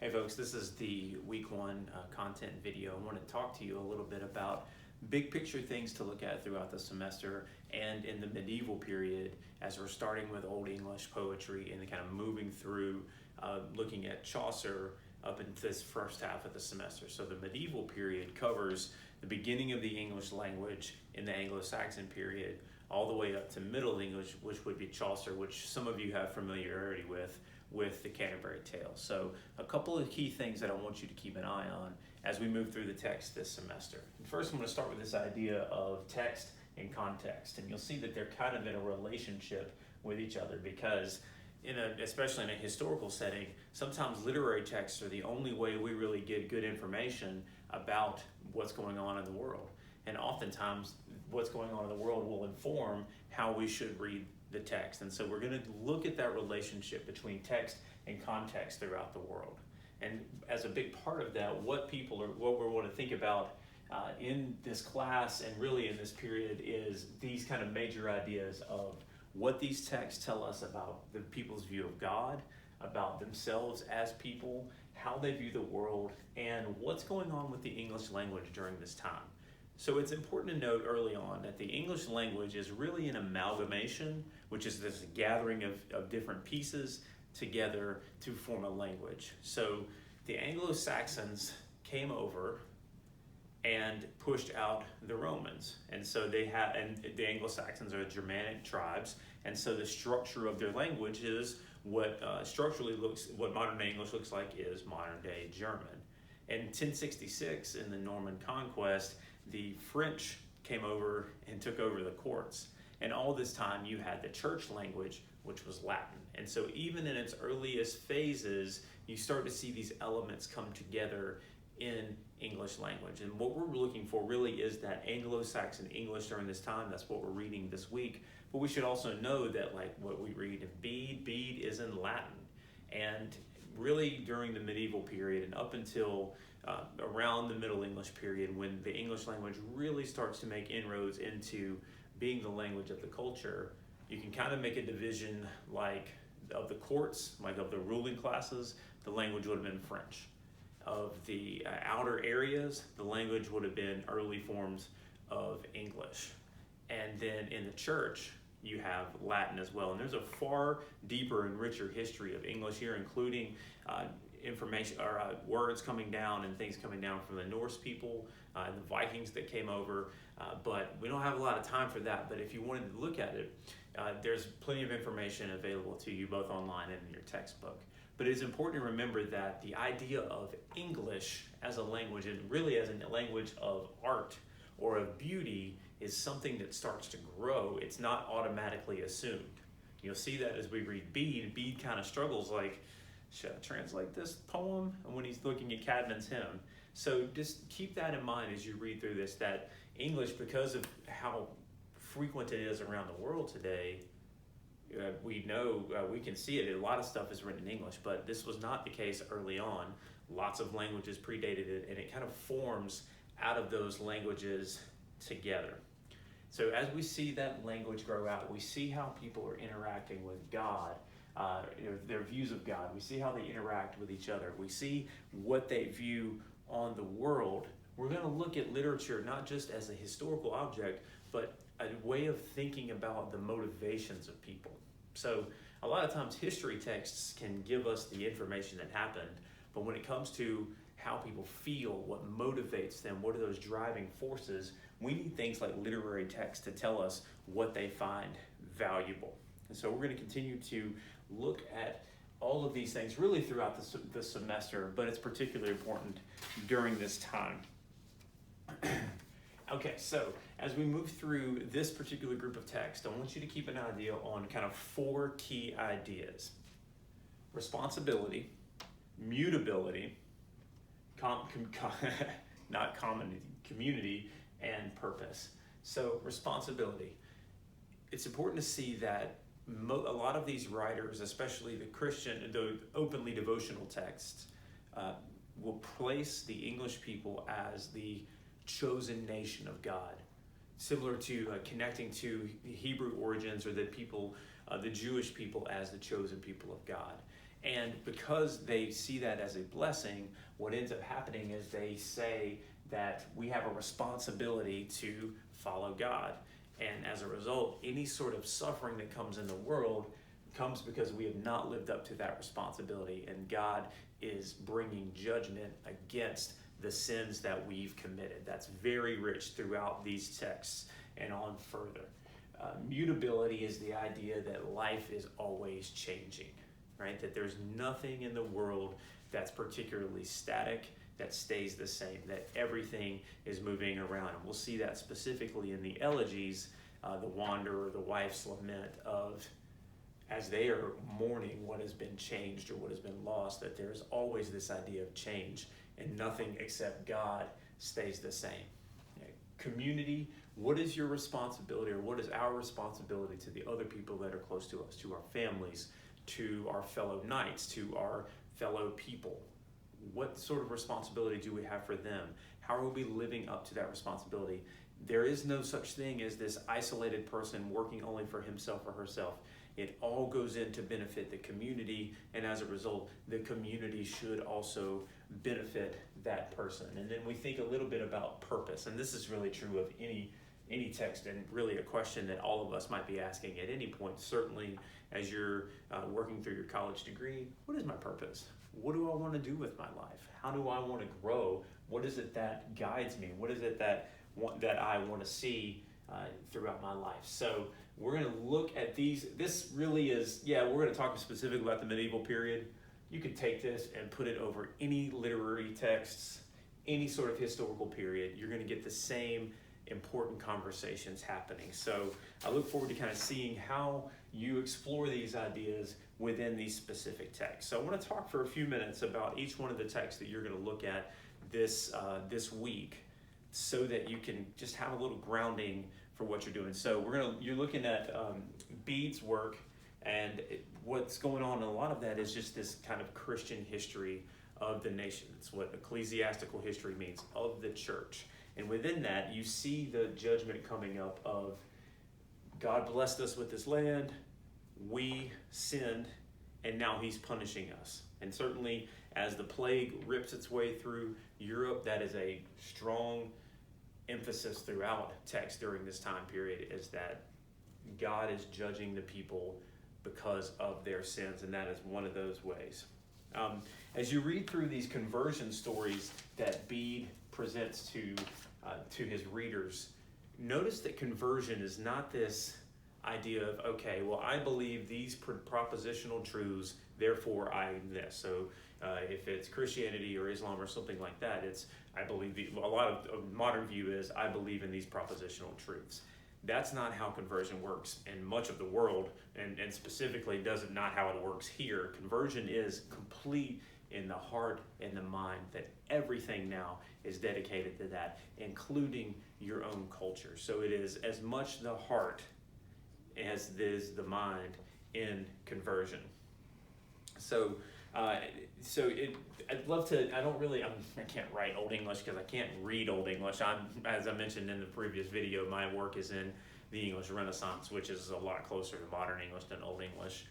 Hey folks, this is the week one content video. I want to talk to you a little bit about big picture things to look at throughout the semester and in the medieval period as we're starting with Old English poetry and kind of moving through looking at Chaucer up in this first half of the semester. So the medieval period covers the beginning of the English language in the Anglo-Saxon period all the way up to Middle English, which would be Chaucer, which some of you have familiarity with the Canterbury Tales. So a couple of key things that I want you to keep an eye on as we move through the text this semester. First, I'm going to start with this idea of text and context, and you'll see that they're kind of in a relationship with each other because especially in a historical setting, sometimes literary texts are the only way we really get good information about what's going on in the world. And oftentimes what's going on in the world will inform how we should read the text. And so we're going to look at that relationship between text and context throughout the world. And as a big part of that, what we want to think about in this class and really in this period is these kind of major ideas of what these texts tell us about the people's view of God, about themselves as people, how they view the world, and what's going on with the English language during this time. So it's important to note early on that the English language is really an amalgamation, which is this gathering of different pieces together to form a language. So the Anglo-Saxons came over and pushed out the Romans. And so and the Anglo-Saxons are Germanic tribes. And so the structure of their language is what modern day English looks like is modern day German. In 1066, in the Norman conquest, the French came over and took over the courts. And all this time you had the church language, which was Latin. And so even in its earliest phases, you start to see these elements come together in English language. And what we're looking for really is that Anglo-Saxon English during this time. That's what we're reading this week. But we should also know that like what we read in Bede is in Latin. And really during the medieval period and up until around the Middle English period, when the English language really starts to make inroads into being the language of the culture, you can kind of make a division like of the courts, like of the ruling classes, the language would have been French. Of the outer areas, the language would have been early forms of English. And then in the church, you have Latin as well. And there's a far deeper and richer history of English here, including information or words coming down and things coming down from the Norse people and the Vikings that came over. But we don't have a lot of time for that. But if you wanted to look at it, there's plenty of information available to you both online and in your textbook. But it's important to remember that the idea of English as a language and really as a language of art or of beauty is something that starts to grow. It's not automatically assumed. You'll see that as we read Bede. Bede kind of struggles like, should I translate this poem? And when he's looking at Cadman's hymn. So just keep that in mind as you read through this, that English, because of how frequent it is around the world today, we know, we can see it. A lot of stuff is written in English, but this was not the case early on. Lots of languages predated it, and it kind of forms out of those languages together. So as we see that language grow out, we see how people are interacting with God, their views of God. We see how they interact with each other. We see what they view on the world. We're going to look at literature not just as a historical object, but a way of thinking about the motivations of people. So a lot of times history texts can give us the information that happened, but when it comes to how people feel, what motivates them, what are those driving forces, we need things like literary texts to tell us what they find valuable. And so we're going to continue to look at all of these things really throughout the semester, but it's particularly important during this time. Okay, so as we move through this particular group of text, I want you to keep an idea on kind of four key ideas: responsibility, mutability, community, and purpose. So responsibility. It's important to see that a lot of these writers, especially the openly devotional texts, will place the English people as the chosen nation of God, similar to connecting to the Hebrew origins or the Jewish people as the chosen people of God. And because they see that as a blessing, what ends up happening is they say that we have a responsibility to follow God. And as a result, any sort of suffering that comes in the world comes because we have not lived up to that responsibility. And God is bringing judgment against the sins that we've committed. That's very rich throughout these texts and on further. Mutability is the idea that life is always changing, right? That there's nothing in the world that's particularly static, that stays the same, that everything is moving around. And we'll see that specifically in the elegies, the wanderer, the wife's lament of, as they are mourning what has been changed or what has been lost, that there's always this idea of change and nothing except God stays the same. Community, what is your responsibility, or what is our responsibility to the other people that are close to us, to our families, to our fellow knights, to our fellow people? What sort of responsibility do we have for them? How are we living up to that responsibility? There is no such thing as this isolated person working only for himself or herself. It all goes in to benefit the community, and as a result, the community should also benefit that person. And then we think a little bit about purpose, and this is really true of any text, and really a question that all of us might be asking at any point, certainly as you're working through your college degree. What is my purpose? What do I want to do with my life? How do I want to grow? What is it that guides me? What is it that I want to see throughout my life? So we're going to look at these. This really is, we're going to talk specifically about the medieval period. You could take this and put it over any literary texts, any sort of historical period. You're going to get the same important conversations happening. So I look forward to kind of seeing how you explore these ideas within these specific texts. So I want to talk for a few minutes about each one of the texts that you're going to look at this week, so that you can just have a little grounding for what you're doing. So you're looking at Bede's work, and what's going on in a lot of that is just this kind of Christian history of the nation. It's what ecclesiastical history means, of the church. And within that, you see the judgment coming up of God blessed us with this land, we sinned, and now he's punishing us. And certainly as the plague rips its way through Europe, that is a strong emphasis throughout text during this time period, is that God is judging the people because of their sins, and that is one of those ways. As you read through these conversion stories that Bede presents to his readers, notice that conversion is not this idea of, okay, well, I believe these propositional truths, therefore I am this. So if it's Christianity or Islam or something like that, it's, I believe, a lot of modern view is, I believe in these propositional truths. That's not how conversion works in much of the world, and specifically not how it works here. Conversion is complete in the heart and the mind, that everything now is dedicated to that, including your own culture. So it is as much the heart as it is the mind in conversion. So I'd love to, I can't write Old English because I can't read Old English. As I mentioned in the previous video, my work is in the English Renaissance, which is a lot closer to modern English than Old English.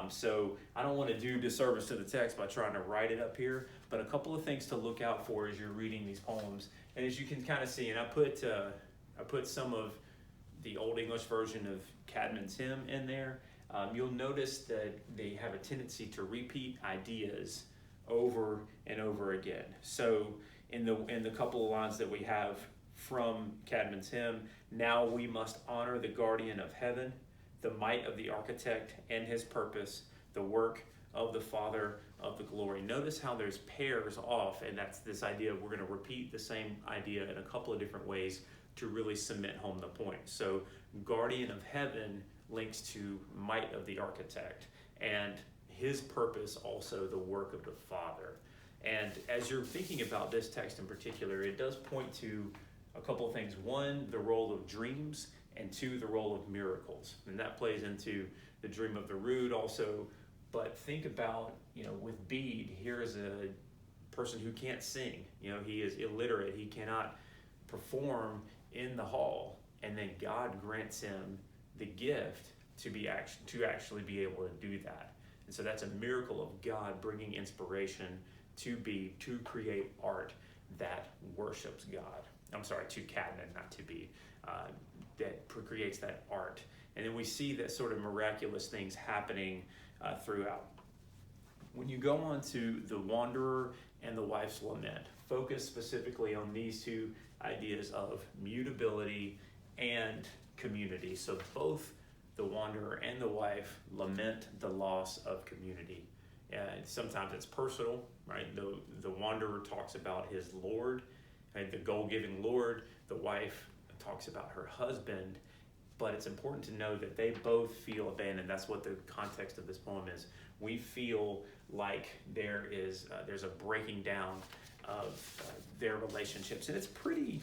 So I don't want to do disservice to the text by trying to write it up here, but a couple of things to look out for as you're reading these poems. And as you can kind of see, and I put some of the Old English version of Caedmon's hymn in there. You'll notice that they have a tendency to repeat ideas over and over again. So in the couple of lines that we have from Caedmon's hymn, now we must honor the guardian of heaven, the might of the architect and his purpose, the work of the Father of the glory. Notice how there's pairs off, and that's this idea of we're going to repeat the same idea in a couple of different ways to really cement home the point. So guardian of heaven links to might of the architect, and his purpose also the work of the Father. And as you're thinking about this text in particular, it does point to a couple of things. One, the role of dreams, and two, the role of miracles. And that plays into the dream of the Rood also. But think about, with Bede, here is a person who can't sing. He is illiterate. He cannot perform in the hall. And then God grants him the gift to actually be able to do that. And so that's a miracle of God bringing inspiration to create art that worships God. I'm sorry, to Cadman, not to be, that creates that art. And then we see that sort of miraculous things happening throughout. When you go on to The Wanderer and the Wife's Lament, focus specifically on these two ideas of mutability and community. So both the wanderer and the wife lament the loss of community. Sometimes it's personal, right? The wanderer talks about his Lord, right? The goal-giving Lord. The wife talks about her husband. But it's important to know that they both feel abandoned. That's what the context of this poem is. We feel like there's a breaking down of their relationships, and it's pretty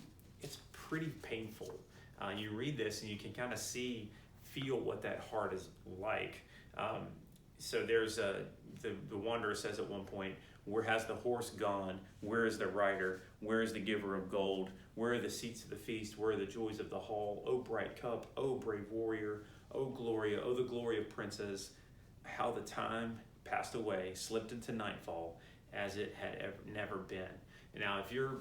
painful. You read this and you can kind of feel what that heart is like. So there's the wanderer says at one point, "Where has the horse gone? Where is the rider? Where is the giver of gold? Where are the seats of the feast? Where are the joys of the hall? O bright cup, O brave warrior, O Gloria, O the glory of princes. How the time passed away, slipped into nightfall, as it had never been." Now, if you've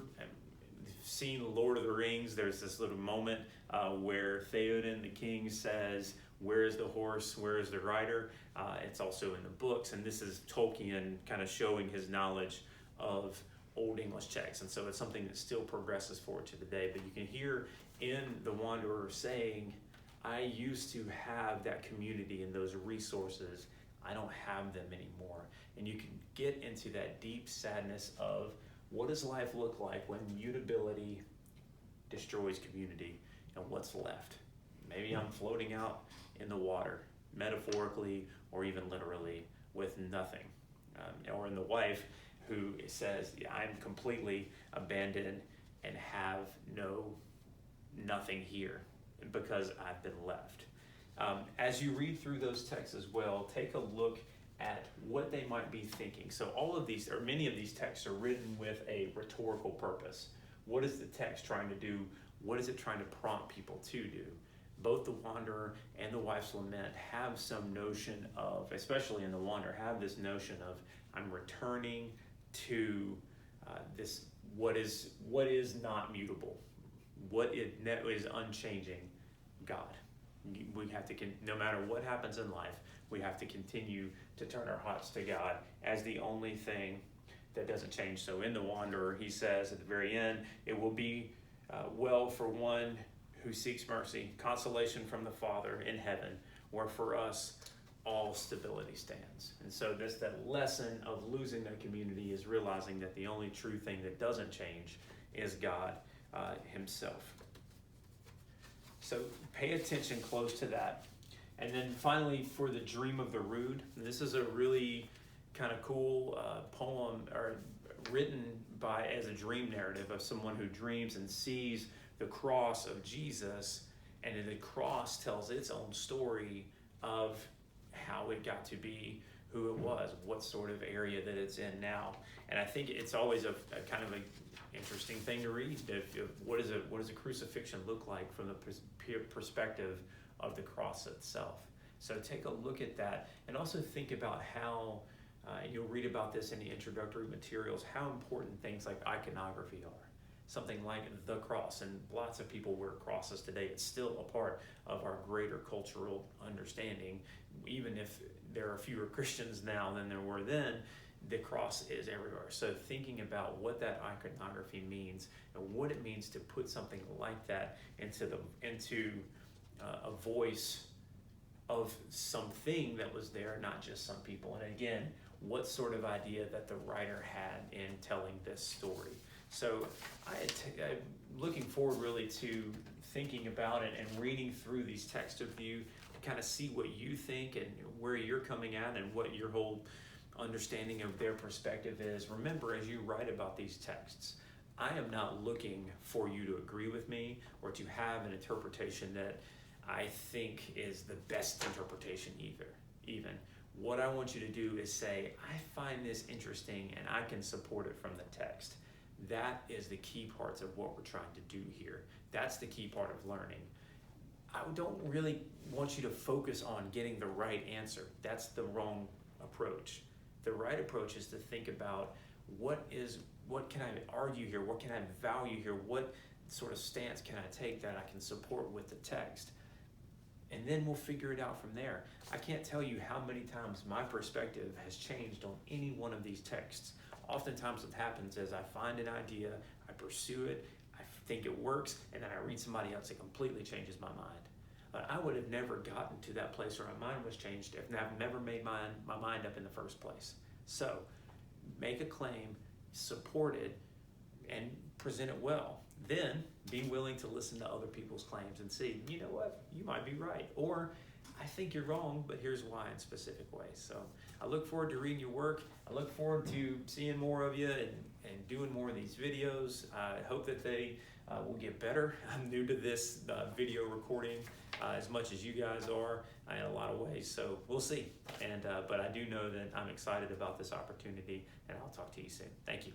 seen Lord of the Rings, there's this little moment where Theoden, the king, says, "Where is the horse? Where is the rider?" It's also in the books, and this is Tolkien kind of showing his knowledge of Old English texts, and so it's something that still progresses forward to the day. But you can hear in The Wanderer saying, "I used to have that community and those resources. I don't have them anymore." And you can get into that deep sadness of what does life look like when mutability destroys community, and what's left? Maybe I'm floating out in the water, metaphorically or even literally, with nothing. Or in the wife who says, "I'm completely abandoned and have nothing here because I've been left." As you read through those texts as well, take a look at what they might be thinking. So all of these, or many of these texts, are written with a rhetorical purpose. What is the text trying to do? What is it trying to prompt people to do? Both the Wanderer and the Wife's Lament have some notion of, especially in the Wanderer, have this notion of, I'm returning to this, what is not mutable, what is unchanging, God. We have to, no matter what happens in life, we have to continue to turn our hearts to God as the only thing that doesn't change. So in The Wanderer, he says at the very end, "It will be well for one who seeks mercy, consolation from the Father in heaven, where for us all stability stands." And so that lesson of losing that community is realizing that the only true thing that doesn't change is God himself. So pay attention close to that. And then finally, for The Dream of the Rood, this is a really kind of cool poem, or written as a dream narrative of someone who dreams and sees the cross of Jesus, and the cross tells its own story of how it got to be who it was, what sort of area that it's in now. And I think it's always a kind of an interesting thing to read. What does a crucifixion look like from the perspective of the cross itself? So take a look at that, and also think about how, you'll read about this in the introductory materials, how important things like iconography are. Something like the cross, and lots of people wear crosses today. It's still a part of our greater cultural understanding. Even if there are fewer Christians now than there were then, the cross is everywhere. So thinking about what that iconography means and what it means to put something like that into a voice of something that was there, not just some people. And again, what sort of idea that the writer had in telling this story. So I'm looking forward really to thinking about it and reading through these texts with you to kind of see what you think and where you're coming at and what your whole understanding of their perspective is. Remember, as you write about these texts, I am not looking for you to agree with me or to have an interpretation that I think is the best interpretation even. What I want you to do is say, I find this interesting and I can support it from the text. That is the key parts of what we're trying to do here. That's the key part of learning. I don't really want you to focus on getting the right answer. That's the wrong approach. The right approach is to think about what can I argue here? What can I value here? What sort of stance can I take that I can support with the text? And then we'll figure it out from there. I can't tell you how many times my perspective has changed on any one of these texts. Oftentimes what happens is I find an idea, I pursue it, I think it works, and then I read somebody else that completely changes my mind. But I would have never gotten to that place where my mind was changed if I've never made my mind up in the first place. So make a claim, support it, and present it well. Then be willing to listen to other people's claims and see, you know what, you might be right. Or I think you're wrong, but here's why in specific ways. So I look forward to reading your work. I look forward to seeing more of you and doing more of these videos. I hope that they will get better. I'm new to this video recording as much as you guys are in a lot of ways. So we'll see. But I do know that I'm excited about this opportunity, and I'll talk to you soon. Thank you.